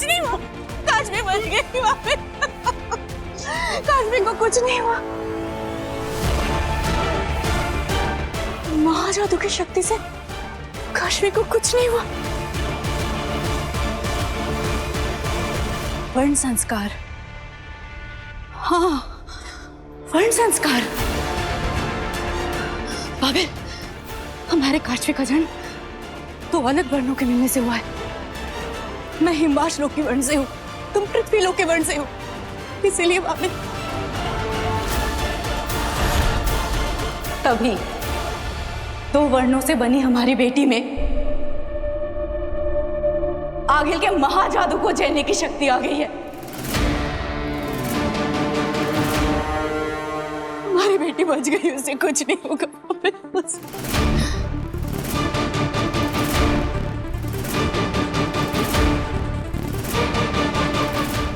कुछ नहीं हुआ, काश्मी बच गई वहाँ पे। काश्मी को कुछ नहीं हुआ। महाजादू की शक्ति से काश्मी को कुछ नहीं हुआ। वर्ण संस्कार, हाँ वर्ण संस्कार। बाबेल, हमारे काश्मी का जन्म तो अलग वर्णों के मिलने से हुआ है। मैं हिमवाश लोक के वर्ण से हूँ, तुम पृथ्वी लोक के वर्ण से हो, इसीलिए बाबेल। तभी दो वर्णों से बनी हमारी बेटी में आगिल के महाजादू को झेलने की शक्ति आ गई है। हमारी बेटी बच गई, उसे कुछ नहीं होगा।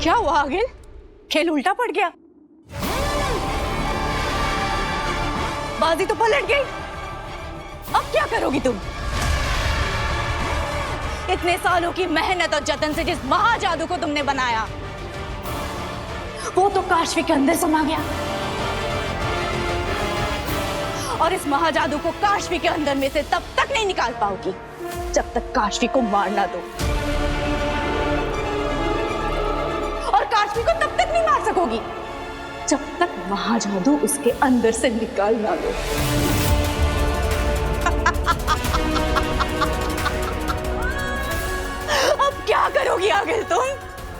क्या हुआ आगिल? खेल उल्टा पड़ गया, बाजी तो पलट गई। अब क्या करोगी तुम? इतने सालों की मेहनत और जतन से जिस महाजादू को तुमने बनाया, वो तो काश्मी के अंदर समा गया, और इस महाजादू को काश्मी के अंदर में से तब तक नहीं निकाल पाओगी जब तक काश्मी को मार ना दो, और काश्मी को तब तक नहीं मार सकोगी जब तक महाजादू उसके अंदर से निकाल ना दो। अब क्या करोगी आगिल तुम?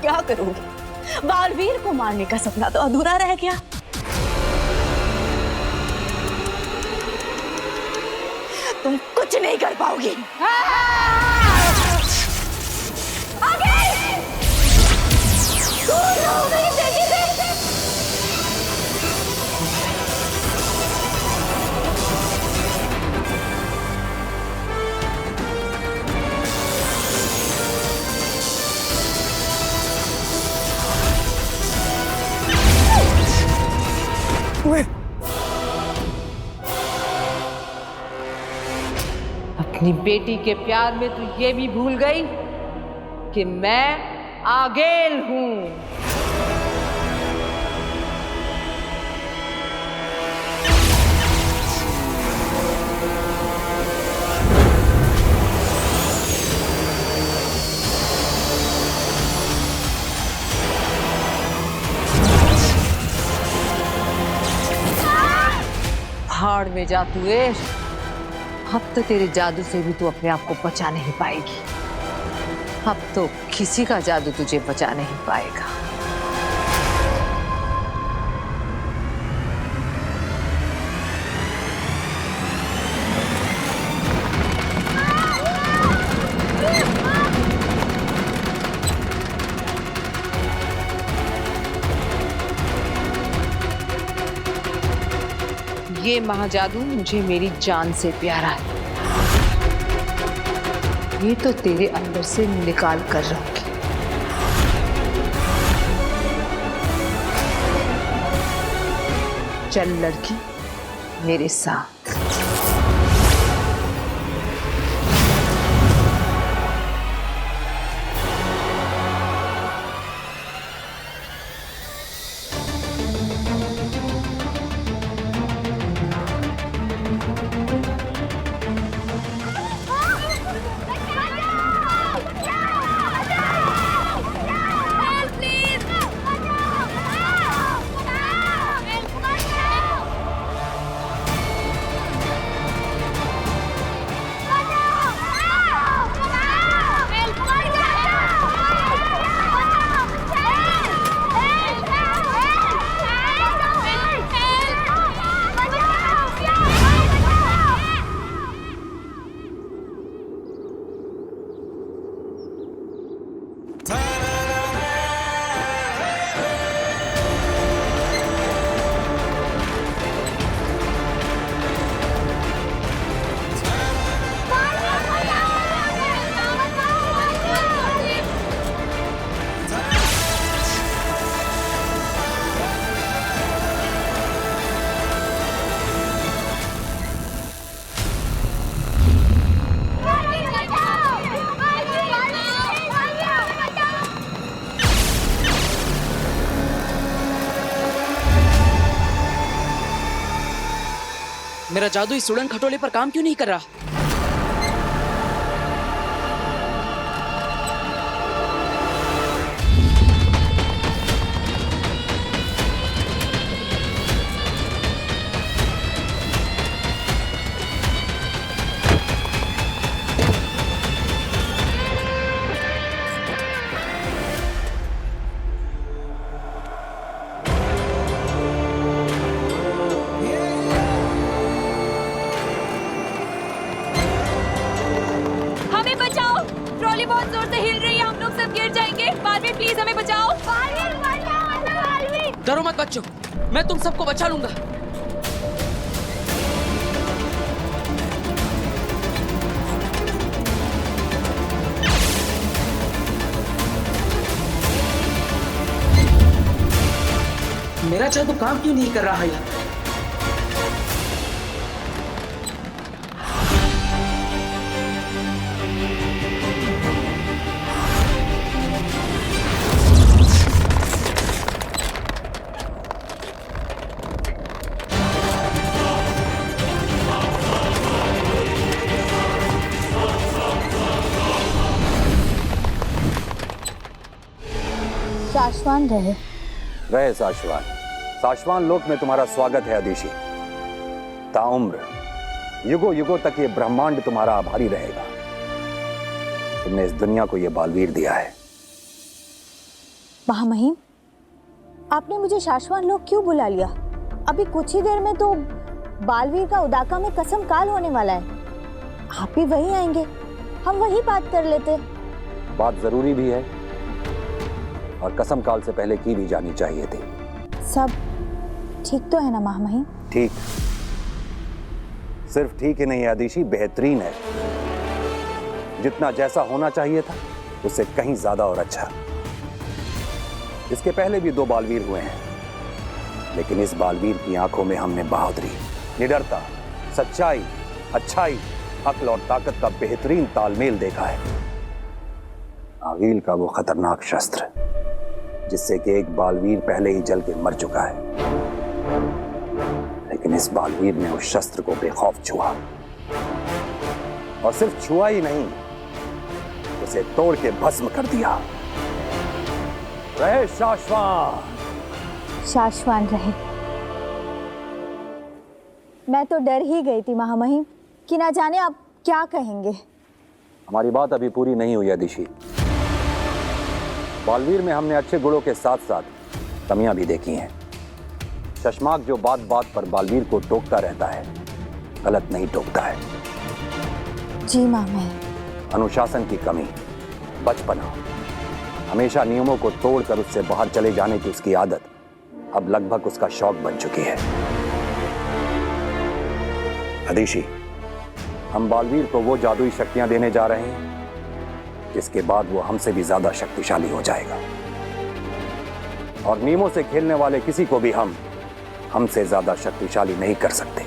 क्या करोगी? बालवीर को मारने का सपना तो अधूरा रह गया। तुम कुछ नहीं कर पाओगी। अपनी बेटी के प्यार में तू ये भी भूल गई कि मैं आगेल हूं। भाड़ में जा तू। अब तो तेरे जादू से भी तू अपने आप को बचा नहीं पाएगी। अब तो किसी का जादू तुझे बचा नहीं पाएगा। ये महाजादू मुझे मेरी जान से प्यारा है। ये तो तेरे अंदर से निकाल कर रहूंगी। चल लड़की, मेरे साथ। मेरा जादू इस उड़न खटोले पर काम क्यों नहीं कर रहा? हमें बचाओ, ट्रॉली बहुत जोर से हिल रही है, हम लोग सब गिर जाएंगे। बालवीर प्लीज हमें बचाओ। बालवीर डरो मत बच्चों, मैं तुम सबको बचा लूंगा। मेरा जादू काम क्यों नहीं कर रहा है? शाश्वान रहे। रहे शाश्वान। शाश्वान लोक में तुम्हारा स्वागत है अदिशि। ताउम्र युगों युगों तक ये ब्रह्मांड तुम्हारा आभारी रहेगा। तुमने इस दुनिया को ये बालवीर दिया है। महामहिम, आपने मुझे शाश्वान लोक क्यों बुला लिया? अभी कुछ ही देर में तो बालवीर का उदाका में कसम काल होने वाला है। आप भी वहीं आएंगे, हम वहीं बात कर लेते। बात जरूरी भी है और कसम काल से पहले की भी जानी चाहिए थी। सब ठीक तो है ना महामहिम? ठीक, सिर्फ ठीक ही नहीं है अदिशि, बेहतरीन है। जितना जैसा होना चाहिए था उससे कहीं ज्यादा और अच्छा। इसके पहले भी 2 बालवीर हुए हैं, लेकिन इस बालवीर की आंखों में हमने बहादुरी, निडरता, सच्चाई, अच्छाई, अक्ल और ताकत का बेहतरीन तालमेल देखा है। आगील का वो खतरनाक शस्त्र जिससे कि एक बालवीर पहले ही जल के मर चुका है, लेकिन इस बालवीर ने उस शस्त्र को बेखौफ छुआ, और सिर्फ छुआ ही नहीं, उसे तोड़ के भस्म कर दिया। रहे शाश्वान। शाश्वान रहे। मैं तो डर ही गई थी महामहिम कि ना जाने आप क्या कहेंगे। हमारी बात अभी पूरी नहीं हुई अदिशि। बालवीर में हमने अच्छे गुणों के साथ साथ कमियां भी देखी हैं। शशमाक जो बात बात पर बालवीर को टोकता रहता है, गलत नहीं टोकता है। जी महामहिम। अनुशासन की कमी, बचपना, हमेशा नियमों को तोड़कर उससे बाहर चले जाने की उसकी आदत अब लगभग उसका शौक बन चुकी है। अदिशि, हम बालवीर को वो जादुई शक्तियां देने जा रहे हैं जिसके बाद वो हमसे भी ज्यादा शक्तिशाली हो जाएगा, और नियमों से खेलने वाले किसी को भी हमसे ज्यादा शक्तिशाली नहीं कर सकते।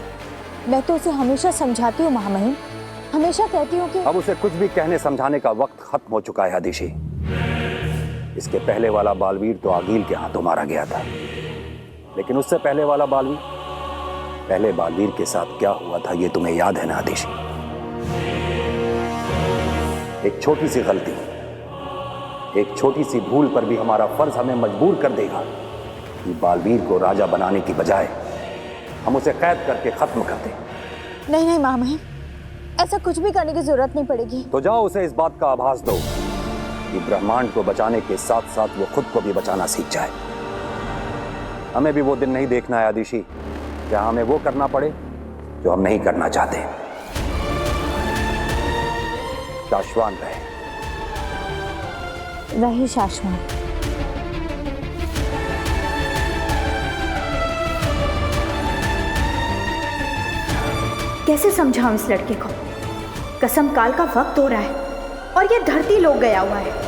मैं तो उसे हमेशा समझाती हूँ महामहिम, हमेशा कहती हूँ कि अब उसे कुछ भी कहने समझाने का वक्त खत्म हो चुका है अदिशि। इसके पहले वाला बालवीर तो आगील के हाथों मारा गया था, लेकिन उससे पहले वाला बालवीर, पहले बालवीर के साथ क्या हुआ था ये तुम्हें याद है ना अदिशि? एक छोटी सी गलती, एक छोटी सी भूल पर भी हमारा फर्ज हमें मजबूर कर देगा कि बालवीर को राजा बनाने की बजाय हम उसे कैद करके खत्म कर दें। नहीं नहीं महामहिम, ऐसा कुछ भी करने की जरूरत नहीं पड़ेगी। तो जाओ उसे इस बात का आभास दो कि ब्रह्मांड को बचाने के साथ साथ वो खुद को भी बचाना सीख जाए। हमें भी वो दिन नहीं देखना है अदिशि, जहां हमें वो करना पड़े जो हम नहीं करना चाहते। शाश्वान रहे। रहे शाश्वान। कैसे समझाऊं इस लड़के को? कसम काल का वक्त हो रहा है और ये धरती लोग गया हुआ है।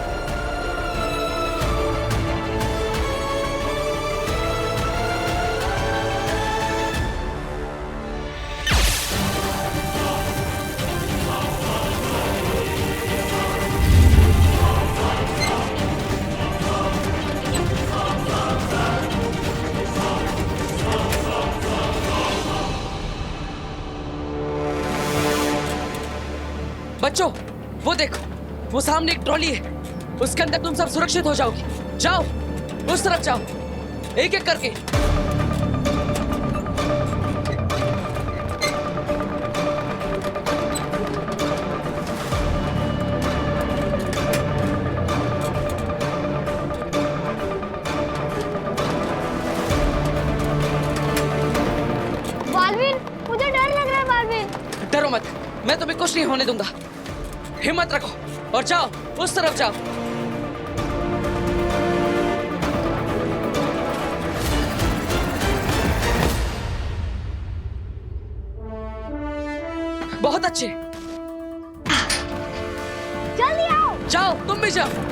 बच्चों, वो देखो, वो सामने एक ट्रॉली है, उसके अंदर तुम सब सुरक्षित हो जाओगे। जाओ, उस तरफ जाओ, एक एक करके। बालवीर, मुझे डर लग रहा है बालवीर। डरो मत, मैं तुम्हें कुछ नहीं होने दूंगा। हिम्मत रखो और जाओ, उस तरफ जाओ। बहुत अच्छे, जल्दी आओ। जाओ, तुम भी जाओ।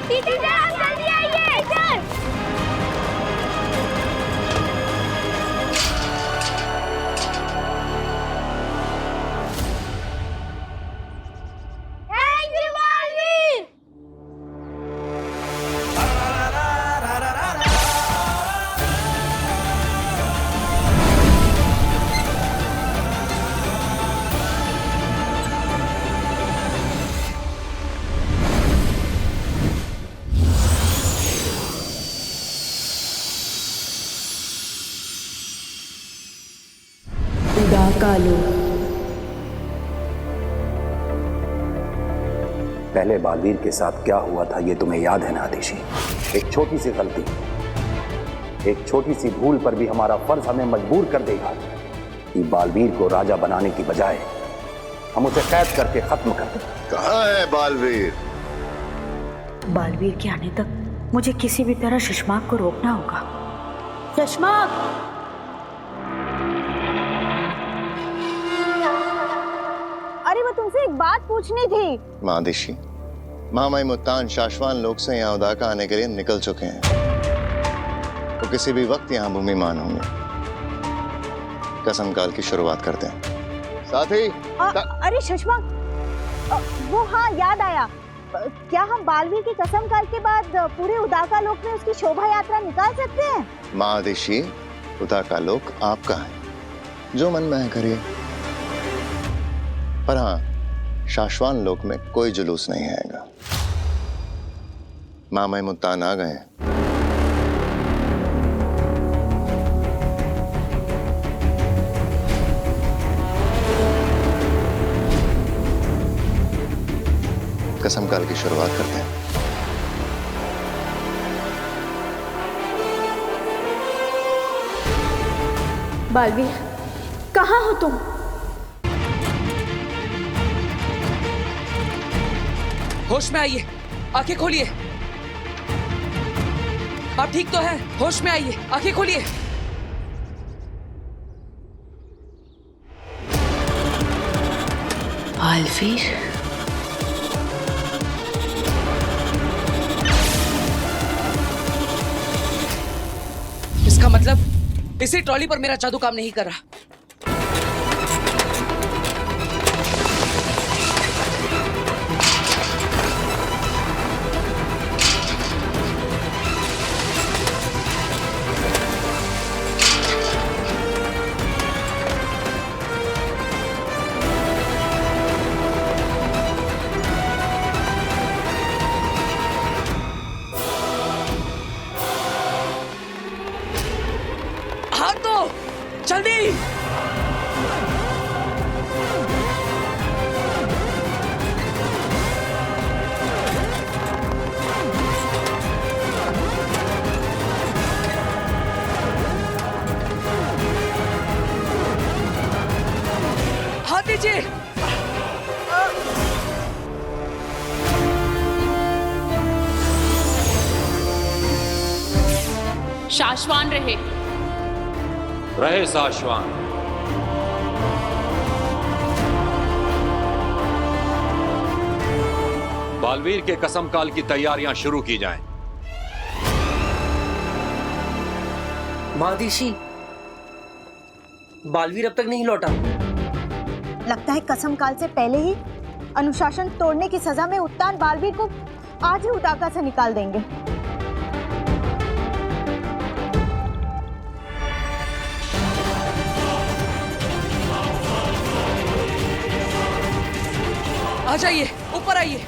टीचर, आप जल्दी आइए। Teacher, thank you Baalveer. पहले बालवीर के साथ क्या हुआ था ये तुम्हें याद है ना आदिशी? एक छोटी सी गलती, एक छोटी सी भूल पर भी हमारा फर्ज हमें मजबूर कर देगा कि बालवीर को राजा बनाने की बजाय हम उसे कैद करके खत्म कर दें। कहाँ है बालवीर? बालवीर के आने तक मुझे किसी भी तरह शशमाक को रोकना होगा। शशमाक! अरे वो तुमसे एक बात पूछनी थी। मादिशी, मामाई मुत्तान शाश्वान लोग से यहाँ उदाका आने के लिए निकल चुके हैं। वो किसी भी वक्त यहाँ भूमिमान होंगे। कसम काल की शुरुआत करते हैं। साथी अरे शशमाक, वो हाँ याद आया। क्या हम बालवीर की कसम काल के बाद पूरे उदाका लोक में उसकी शोभा यात्रा निकाल सकते हैं? मादिशी, उदाका लोक आपका है, जो मन में है करिए। पर हाँ, शाश्वान लोक में कोई जुलूस नहीं आएगा। मामाई मुत्तान आ गए हैं। कसम काल की शुरुआत करते हैं। बालवीर, कहाँ हो तुम? होश में आइए, आंखें खोलिए। आप ठीक तो हैं? होश में आइए, आंखें खोलिए। बालवीर, इसका मतलब इसी ट्रॉली पर मेरा जादू काम नहीं कर रहा। हाथ दो, जल्दी। हाथ दीजिए। शाश्वान रहे। रहे शाश्वान। बालवीर के कसम काल की तैयारियां शुरू की जाएं। मादिशी, बालवीर अब तक नहीं लौटा। लगता है कसम काल से पहले ही अनुशासन तोड़ने की सजा में उत्तान बालवीर को आज ही उदाका से निकाल देंगे। आ जाइए, ऊपर आइए।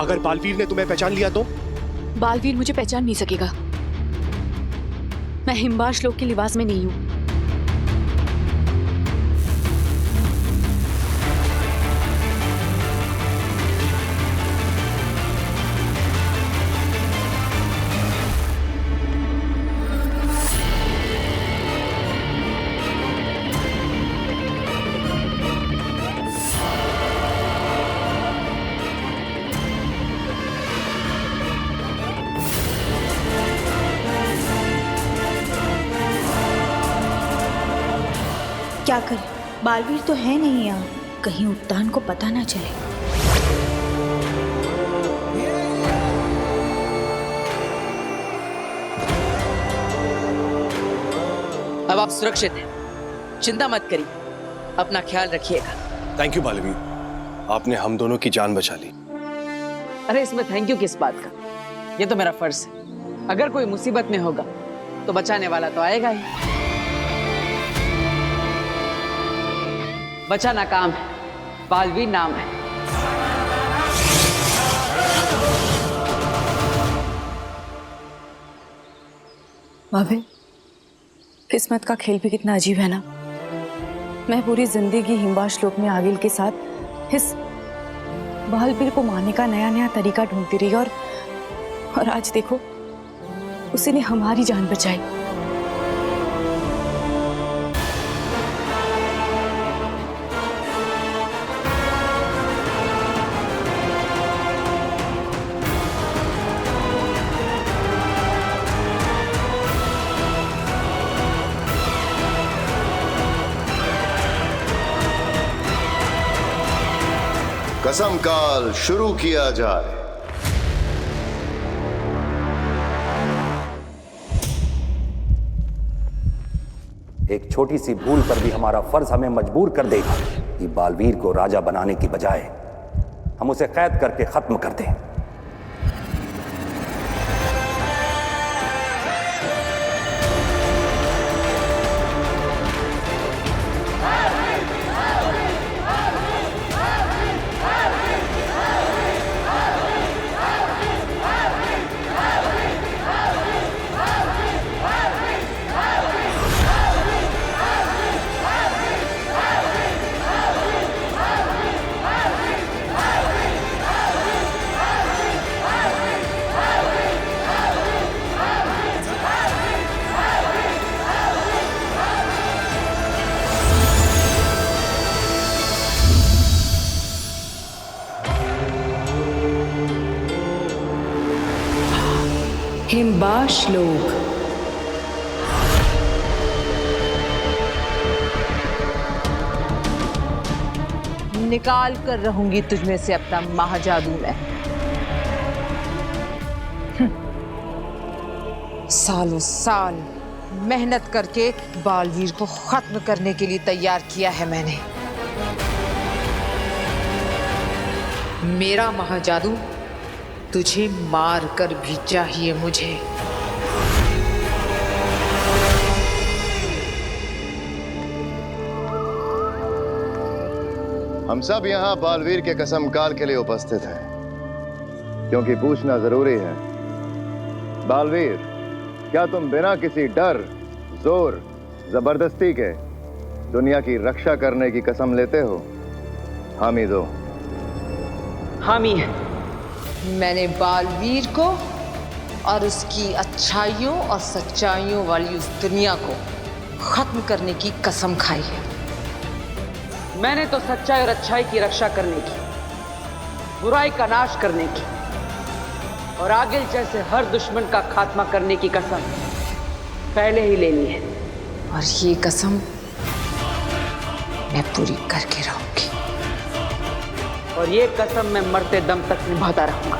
अगर बालवीर ने तुम्हें पहचान लिया तो? बालवीर मुझे पहचान नहीं सकेगा। मैं हिमवार श्लोक के लिबास में नहीं हूं। क्या करें, बालवीर तो है नहीं यहाँ, कहीं उत्तान को पता ना चले। अब आप सुरक्षित हैं, चिंता मत करिए, अपना ख्याल रखिएगा। थैंक यू बालवीर, आपने हम दोनों की जान बचा ली। अरे इसमें थैंक यू किस बात का, ये तो मेरा फर्ज है। अगर कोई मुसीबत में होगा तो बचाने वाला तो आएगा ही। बचाना काम है, बालवीर नाम है। भाभी, किस्मत का खेल भी कितना अजीब है ना। मैं पूरी जिंदगी हिमवार श्लोक में आगिल के साथ इस बालवीर को मारने का नया नया तरीका ढूंढती रही और आज देखो उसी ने हमारी जान बचाई। कसम काल शुरू किया जाए। एक छोटी सी भूल पर भी हमारा फर्ज हमें मजबूर कर देगा कि बालवीर को राजा बनाने की बजाय हम उसे कैद करके खत्म कर दें। हिमवार श्लोक। निकाल कर रहूंगी तुझमें से अपना महाजादू मैं। सालों साल मेहनत करके बालवीर को खत्म करने के लिए तैयार किया है मैंने। मेरा महाजादू तुझे मार कर भी चाहिए मुझे। हम सब यहाँ बालवीर के कसम काल के लिए उपस्थित हैं। क्योंकि पूछना जरूरी है। बालवीर, क्या तुम बिना किसी डर, जोर, जबरदस्ती के दुनिया की रक्षा करने की कसम लेते हो? हामी दो। हामी है। मैंने बालवीर को और उसकी अच्छाइयों और सच्चाइयों वाली उस दुनिया को खत्म करने की कसम खाई है। मैंने तो सच्चाई और अच्छाई की रक्षा करने की, बुराई का नाश करने की और आगिल जैसे हर दुश्मन का खात्मा करने की कसम पहले ही ले ली है, और ये कसम मैं पूरी करके रहूंगी, और ये कसम मैं मरते दम तक निभाता रहूंगा।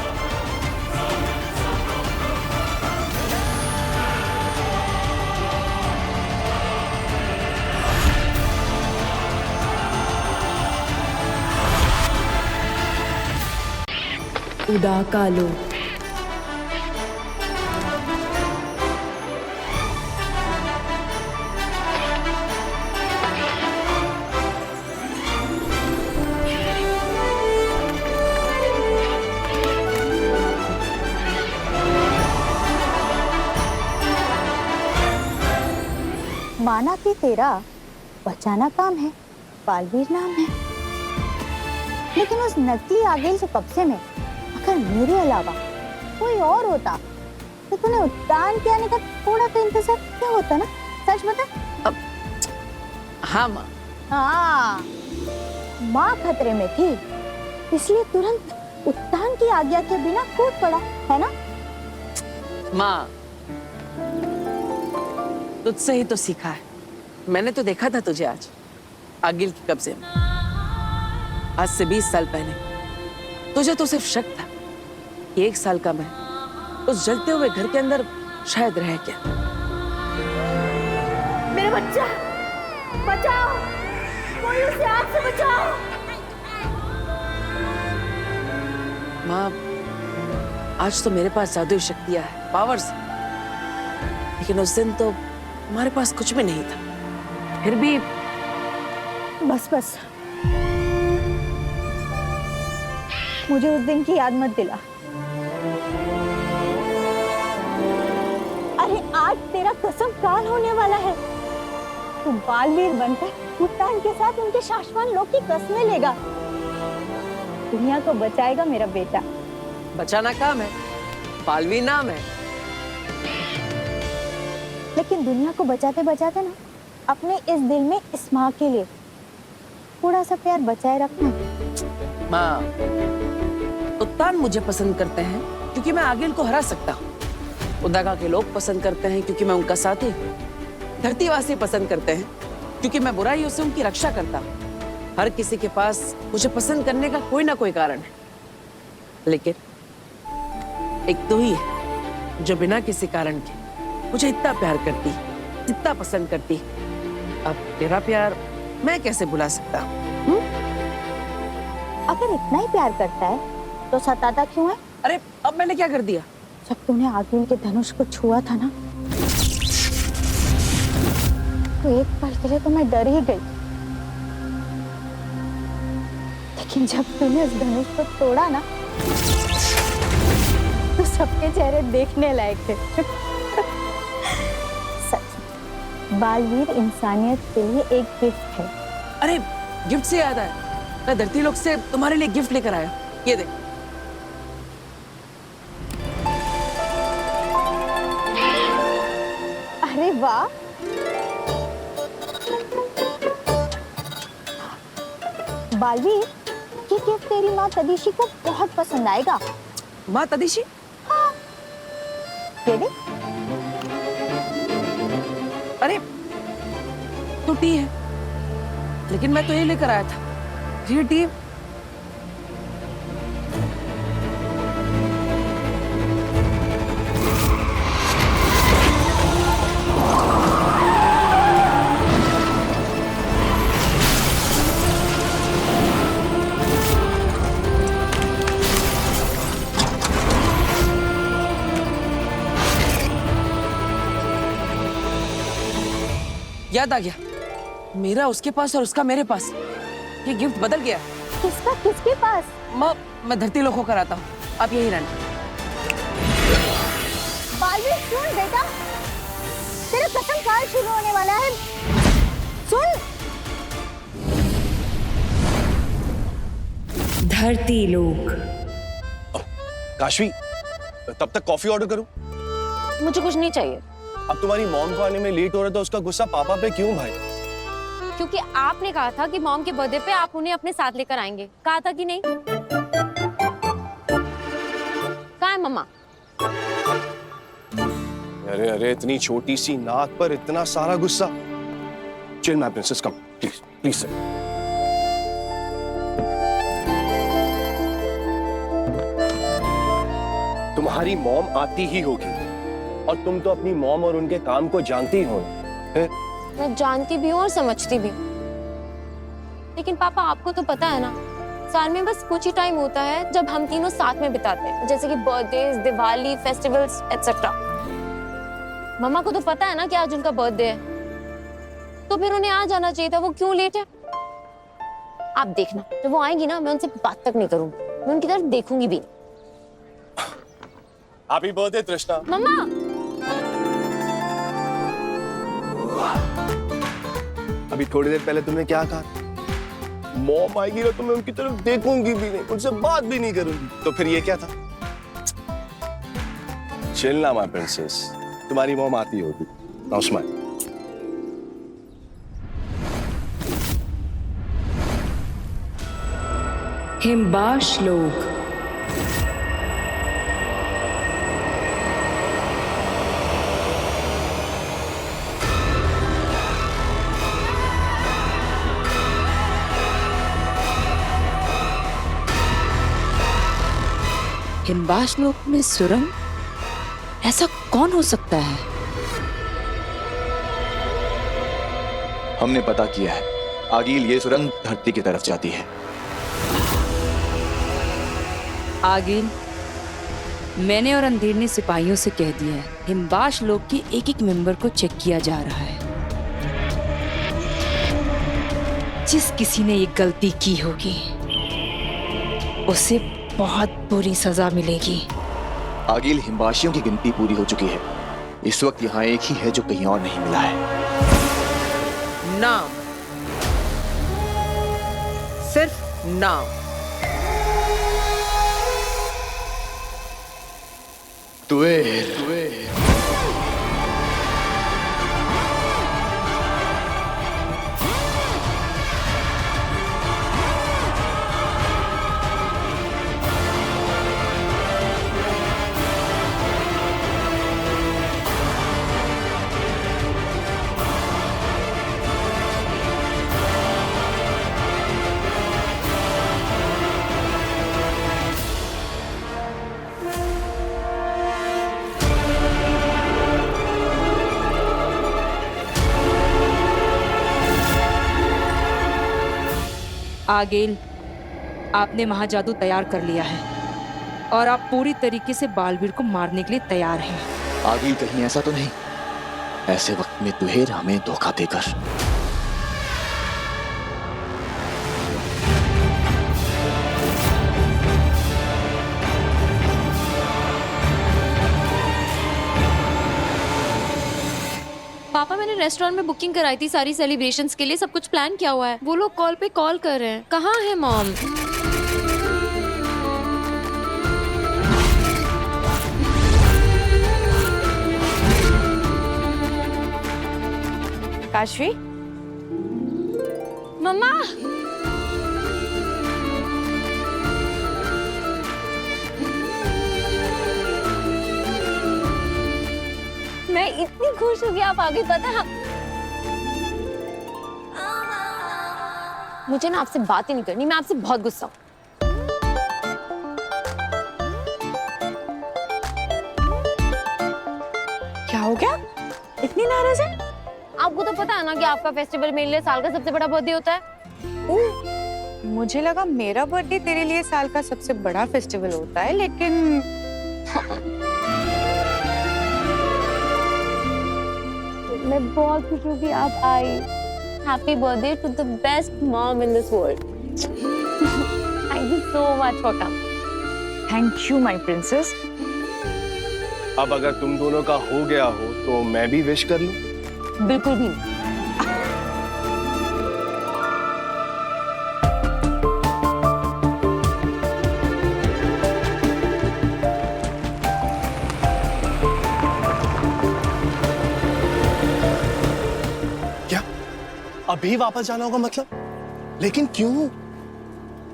उदा कालो। माना कि तेरा बचाना काम है, बालवीर नाम है, लेकिन उस नकली आगिल के कब्जे में अगर मेरे अलावा कोई और होता तो तूने उद्यान के आने का थोड़ा तो इंतजार क्या होता ना? सच बता। हाँ माँ। हाँ, माँ खतरे में थी, इसलिए तुरंत उद्यान की आज्ञा के बिना कूद पड़ा, है ना? माँ, तुझसे ही तो सीखा है। मैंने तो देखा था तुझे आज आगिल के कब्जे में, आज से 20 साल पहले। तुझे तो सिर्फ शक था कि 1 साल का मैं उस जलते हुए घर के अंदर शायद रह गया। मेरा बच्चा, बचाओ, कोई उसे आग से बचाओ। माँ, आज तो मेरे पास जादुई शक्तियां हैं, पावर्स, लेकिन उस दिन तो हमारे पास कुछ भी नहीं था। फिर भी बस बस, मुझे उस दिन की याद मत दिला। अरे आज तेरा कसम काल होने वाला है। तू बालवीर बनकर उद्यान के साथ उनके शाश्वत लोक की कस्में लेगा, दुनिया को बचाएगा मेरा बेटा। बचाना काम है, बालवीर नाम है। लेकिन दुनिया को बचाते बचाते ना अपने इस दिल में इस माँ के लिए थोड़ा सा प्यार बचाए रखना। माँ, उद्यान मुझे पसंद करते हैं क्योंकि मैं आगिल को हरा सकता हूँ। उदागा के लोग पसंद करते हैं क्योंकि मैं उनका साथी हूँ। धरतीवासी पसंद करते हैं क्योंकि मैं बुराइयों से उनकी रक्षा करता हूँ। हर किसी के पास मुझे पसंद करने का कोई ना कोई कारण है, लेकिन एक तू ही है जो बिना किसी कारण के मुझे इतना प्यार करती, इतना पसंद करती। अब तेरा प्यार मैं कैसे भुला सकता हूँ? अगर इतना ही प्यार करता है तो सताता क्यों है? अरे अब मैंने क्या कर दिया? जब तूने आगिल के धनुष को छुआ था ना, तो एक पल के लिए तो मैं डर ही गई, लेकिन जब तूने उस धनुष को तोड़ा ना, तो सबके चेहरे देखने लायक थे। सच, बालवीर इंसानियत के लिए एक गिफ्ट है। अरे गिफ्ट से याद आया, मैं धरती लोक से तुम्हारे लिए गिफ्ट लेकर आया। ये देख। अरे वाह, बालवीर, ये गिफ्ट तेरी माँ तदिशी को बहुत पसंद आएगा। माँ तदिशी? हाँ, ये देख। अरे टूटी है, लेकिन मैं तो ये लेकर आया था। ये टी याद आ गया, मेरा उसके पास और उसका मेरे पास। ये गिफ्ट बदल गया। किसका किसके पास? माँ, मैं धरती लोक होकर आता हूँ। अब यही रहना। बालवीर सुन बेटा, तेरा कसम काल शुरू होने वाला है। सुन। धरती लोक। काशवी, तब तक कॉफी ऑर्डर करूं? मुझे कुछ नहीं चाहिए। अब तुम्हारी मॉम को आने में लेट हो रहा था, उसका गुस्सा पापा पे क्यों भाई? क्योंकि आपने कहा था कि मॉम के बर्थडे पे आप उन्हें अपने साथ लेकर आएंगे, कहा था कि नहीं? कहाँ है मम्मा? अरे अरे, इतनी छोटी सी नाक पर इतना सारा गुस्सा। Chill my princess, come please please sir. तुम्हारी मॉम आती ही होगी, और तुम तो अपनी मॉम और उनके काम को जानती हो। मैं जानती भी हूँ और समझती भी हूँ, लेकिन पापा आपको तो पता है ना, साल में बस कुछ ही टाइम होता है जब हम तीनों साथ में बिताते हैं, जैसे कि बर्थडेज, दिवाली, फेस्टिवल्स एटसेट्रा। मम्मा को तो पता है ना कि आज उनका बर्थडे है, तो फिर उन्हें आ जाना चाहिए था। वो क्यों लेट है? आप देखना, जब वो आएंगी ना, मैं उनसे बात तक नहीं करूंगी, मैं उनकी तरफ देखूंगी भी नहीं। हैप्पी बर्थडे तृष्णा। मम्मा, अभी थोड़ी देर पहले तुमने क्या कहा? मॉम आएगी ना तो मैं उनकी तरफ देखूंगी भी नहीं, उनसे बात भी नहीं करूंगी। तो फिर ये क्या था? चिल ना माय प्रिंसेस, तुम्हारी मॉम आती होगी। Now smile. हिमबाश लोक। हिमबाश लोक में सुरंग? ऐसा कौन हो सकता है? हमने पता किया है, आगिल ये सुरंग धरती की तरफ जाती है। आगिल, मैंने और अंधेर ने सिपाहियों से कह दिया है, हिमबाश लोक के एक एक मेंबर को चेक किया जा रहा है। जिस किसी ने ये गलती की होगी, उसे बहुत बुरी सजा मिलेगी। आगिल, हिमबाशियों की गिनती पूरी हो चुकी है। इस वक्त यहाँ एक ही है जो कहीं और नहीं मिला है। नाम, सिर्फ नाम। तुएर। आगिल, आपने महाजादू तैयार कर लिया है और आप पूरी तरीके से बालवीर को मारने के लिए तैयार हैं। आगिल, कहीं ऐसा तो नहीं, ऐसे वक्त में तुहेर हमें धोखा देकर। पापा, मैंने रेस्टोरेंट में बुकिंग कराई थी सारी सेलिब्रेशंस के लिए, सब कुछ प्लान किया हुआ है। वो लोग कॉल पे कॉल कर रहे हैं। कहाँ है मॉम? काशवी, मम्मा, मैं इतनी खुश हूँ कि आप आ गई। पता है, मुझे ना आपसे बात ही नहीं करनी, मैं आपसे बहुत गुस्सा हूँ। क्या हो गया? इतनी नाराज है? आपको तो पता है ना कि आपका फेस्टिवल मेरे लिए साल का सबसे बड़ा बर्थडे होता है। मुझे लगा मेरा बर्थडे तेरे लिए साल का सबसे बड़ा फेस्टिवल होता है, लेकिन मैं बहुत खुश हूँ कि आप आई। Happy birthday to the best mom in this world. Thank you so much for coming. Thank you my princess. अब अगर तुम दोनों का हो गया हो तो मैं भी विश कर लूं? बिल्कुल भी नहीं। क्या अभी वापस जाना होगा मतलब? लेकिन क्यों?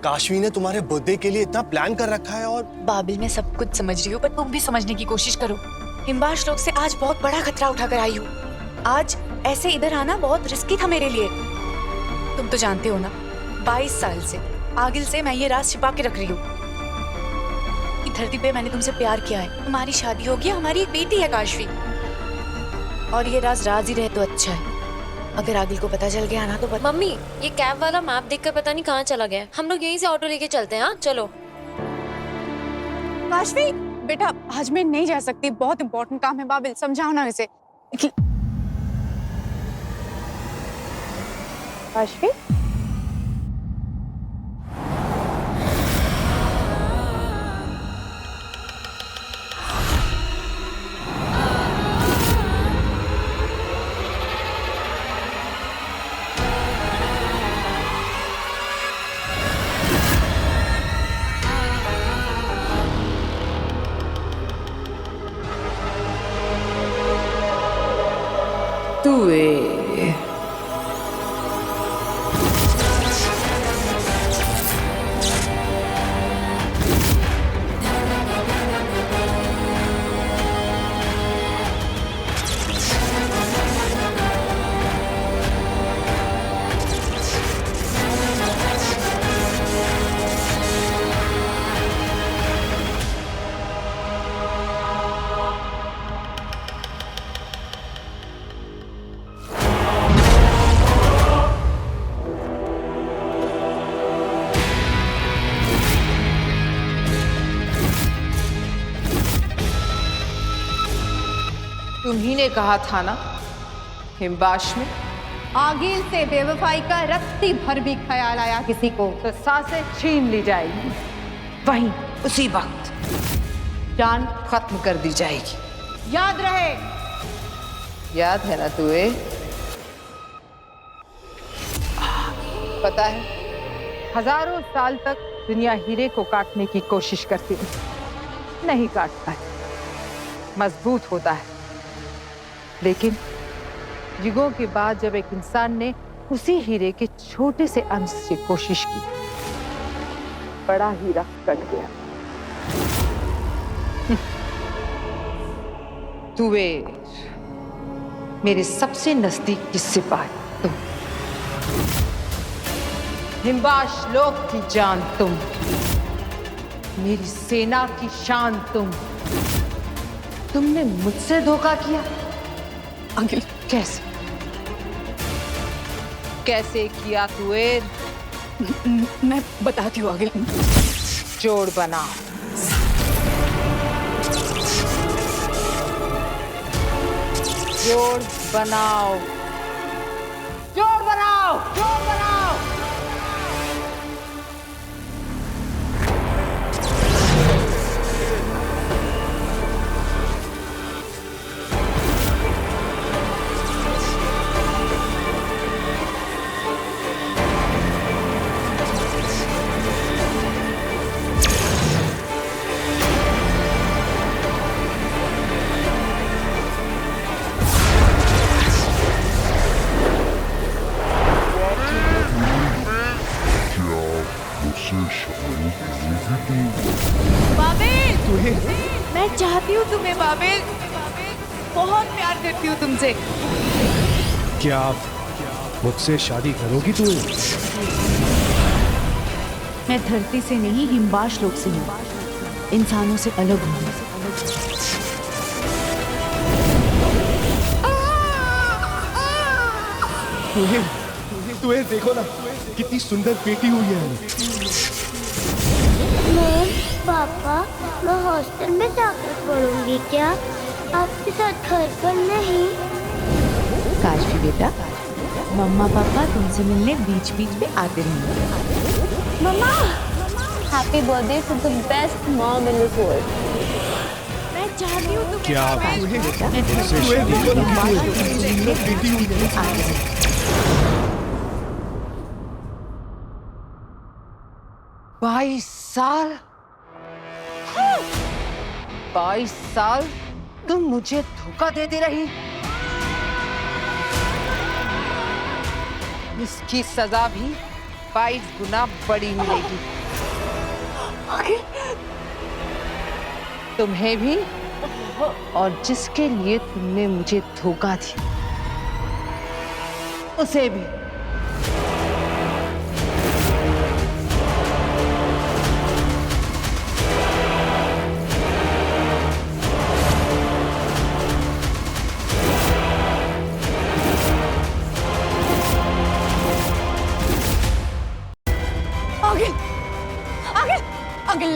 काशवी ने तुम्हारे बर्थडे के लिए इतना प्लान कर रखा है। और बाबिल, मैं सब कुछ समझ रही हूँ, पर तुम भी समझने की कोशिश करो। हिम्बाश लोग से आज बहुत बड़ा खतरा उठाकर आई हूँ। आज ऐसे इधर आना बहुत रिस्की था मेरे लिए। तुम तो जानते हो ना, 22 साल से आगिल से मैं ये राज छिपा के रख रही हूँ कि धरती पे मैंने तुमसे प्यार किया है, हमारी शादी होगी, हमारी एक बेटी है काशवी। और ये राज ही रहे तो अच्छा है। अगर आगिल को पता चल गया ना तो मम्मी, ये कैब वाला मैप देखकर पता नहीं कहाँ चला गया। हम लोग यहीं से ऑटो लेके चलते हैं। हाँ चलो। काशवी बेटा, आज मैं नहीं जा सकती, बहुत इंपॉर्टेंट काम है। बाबिल समझाओ ना इसे। काशवी, तुम्ही ने कहा था ना हिम्बाश में आगिल से बेवफाई का रत्ती भर भी ख्याल आया किसी को तो सांसें छीन ली जाएगी, वहीं उसी वक्त जान खत्म कर दी जाएगी। याद रहे। याद है ना तुझे? पता है, हजारों साल तक दुनिया हीरे को काटने की कोशिश करती है, नहीं काटता है, मजबूत होता है। लेकिन युगों के बाद जब एक इंसान ने उसी हीरे के छोटे से अंश से कोशिश की, बड़ा हीरा कट गया। तुवेर, मेरे सबसे नजदीक की सिपाही तुम, हिम्बाश लोक की जान तुम, मेरी सेना की शान तुम। तुमने मुझसे धोखा किया। आगिल, कैसे कैसे किया तुवेर? मैं बताती हूँ आगिल। जोड़ बनाओ। जोड़ बनाओ। जोड़ बनाओ। जोड़ बनाओ। बाबिल, मैं चाहती हूँ तुम्हें बाबिल, बहुत प्यार करती हूँ तुमसे। क्या आप मुझसे शादी करोगी तू? मैं धरती से नहीं, हिम्बाश लोक से हूँ, इंसानों से अलग हूँ। तुम्हें देखो ना, कितनी सुंदर बेटी हुई है। मम्मी, पापा, मैं हॉस्टल में जाकर पढ़ूंगी क्या? आपके साथ घर पर नहीं? काशवी बेटा, मम्मा पापा तुमसे मिलने बीच बीच में आते रहेंगे। मम्मा, happy birthday to the best mom in this world. मैं चाहती हूँ तुम क्या आप मुझसे शादी करोगी? 22 साल 22 साल तुम मुझे धोखा देती रही। इसकी सजा भी 22 गुना बड़ी मिलेगी। तुम्हें भी और जिसके लिए तुमने मुझे धोखा दिया उसे भी। आगिल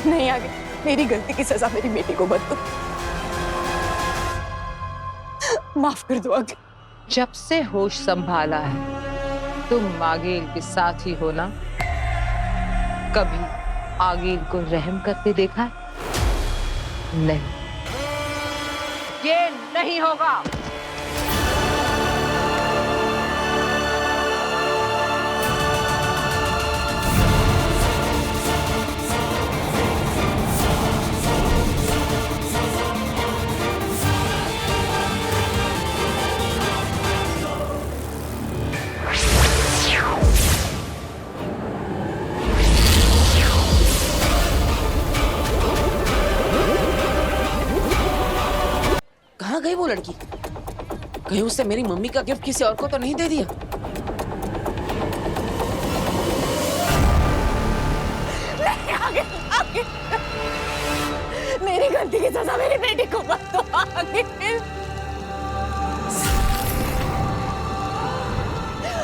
नहीं आगे, मेरी गलती की सजा मेरी बेटी को मत दो, माफ कर दो आगिल। जब से होश संभाला है तुम आगिल के साथ ही हो ना? कभी आगिल को रहम करते देखा है? नहीं, ये नहीं होगा। कहाँ गई वो लड़की? कहीं उससे मेरी मम्मी का गिफ्ट किसी और को तो नहीं दे दिया? नहीं आगे, मेरी गलती की सजा मेरी बेटी को मत दो आगिल।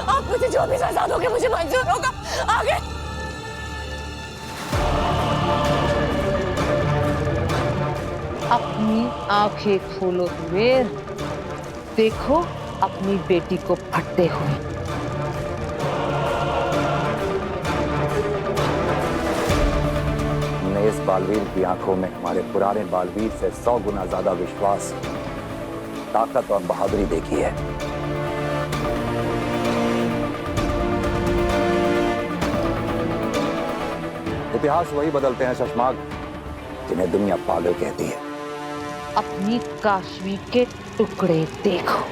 आप मुझे जो भी सजा दोगे मुझे मंजूर होगा आगे। अपनी आंखें खोलो वीर, देखो अपनी बेटी को फटते हुए। हमने इस बालवीर की आंखों में हमारे पुराने बालवीर से 100 गुना ज्यादा विश्वास, ताकत और बहादुरी देखी है। इतिहास वही बदलते हैं शशमाग जिन्हें दुनिया पागल कहती है। अपनी काशवी के टुकड़े देखो।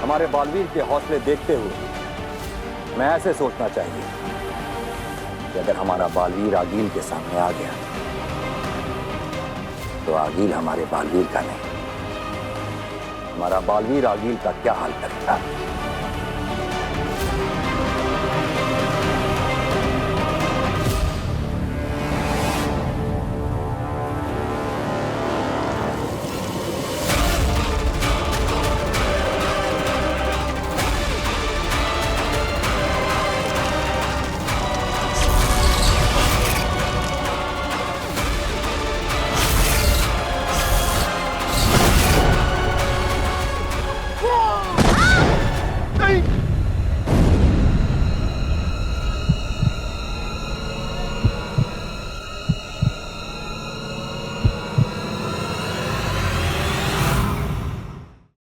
हमारे बालवीर के हौसले देखते हुए मैं ऐसे सोचना चाहिए कि अगर हमारा बालवीर आगील के सामने आ गया तो आगील हमारे बालवीर का नहीं, हमारा बालवीर आगील का क्या हाल करेगा।